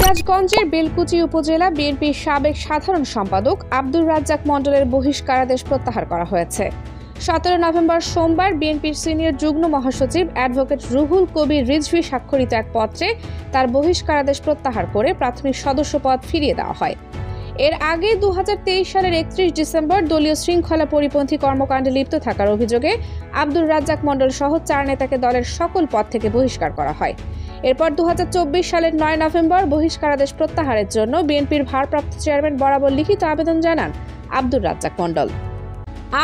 সিরাজগঞ্জের বেলকুচি উপজেলা বিএনপির সাবেক সাধারণ সম্পাদক আব্দুর রাজ্জাক মণ্ডলের বহিষ্কারাদেশ প্রত্যাহার করা হয়েছে। 17 নভেম্বর সোমবার বিএনপির সিনিয়র যুগ্ম মহাসচিব অ্যাডভোকেট রুহুল কবির রিজভী স্বাক্ষরিত এক পত্রে তার বহিষ্কারাদেশ প্রত্যাহার করে প্রাথমিক সদস্য পদ ফিরিয়ে দেওয়া হয়। এর আগে 2023 সালের 31 ডিসেম্বর দলীয় শৃঙ্খলা পরিপন্থী কর্মকাণ্ডে লিপ্ত থাকার অভিযোগে আব্দুর রাজ্জাক মণ্ডল সহ 4 নেতাকে দলের সকল পদ থেকে বহিষ্কার করা হয়। এরপর 2024 সালের 9 নভেম্বর বহিষ্কারাদেশ প্রত্যাহারের জন্য বিএনপির ভারপ্রাপ্ত চেয়ারম্যান বরাবর লিখিত আবেদন জানান আব্দুর রাজ্জাক মণ্ডল।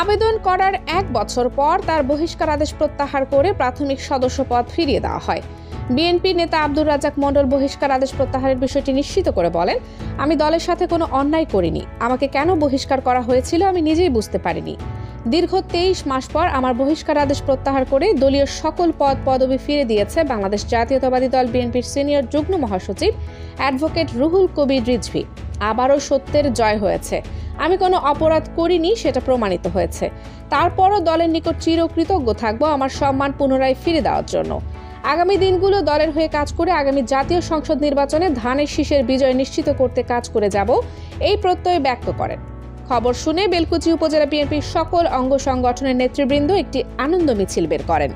আবেদন করার 1 বছর পর তার বহিষ্কারাদেশ প্রত্যাহার করে প্রাথমিক সদস্য পদ ফিরিয়ে দেওয়া হয়। বিএনপি নেতা আব্দুর রাজ্জাক মণ্ডল বহিষ্কারাদেশ প্রত্যাহারের বিষয়টি নিশ্চিত করে বলেন, আমি দলের সাথে কোনো অন্যায় করিনি। আমাকে কেন বহিষ্কার করা হয়েছিল আমি নিজেই বুঝতে পারিনি। দীর্ঘ 23 মাস পর আমার বহিষ্কারাদেশ প্রত্যাহার করে দলীয় সকল পদবি ফিরে দিয়েছে বাংলাদেশ জাতীয়তাবাদী দল বিএনপির সিনিয়র যুগ্ম মহাসচিব অ্যাডভোকেট রুহুল কবির রিজভী। আবারও সত্যের জয় হয়েছে। আমি কোনো অপরাধ করিনি, সেটা প্রমাণিত হয়েছে। তারপরও দলের নিকট চিরকৃতজ্ঞ থাকবো আমার সম্মান পুনরায় ফিরে দেওয়ার জন্য। আগামী দিনগুলো দলের হয়ে কাজ করে আগামী জাতীয় সংসদ নির্বাচনে ধানের শীষের বিজয় নিশ্চিত করতে কাজ করে যাব, এই প্রত্যয় ব্যক্ত করেন। খবর শুনে বেলকুচি উপজেলা বিএনপির সকল অঙ্গ সংগঠনের নেতৃবৃন্দ একটি আনন্দ মিছিল বের করেন।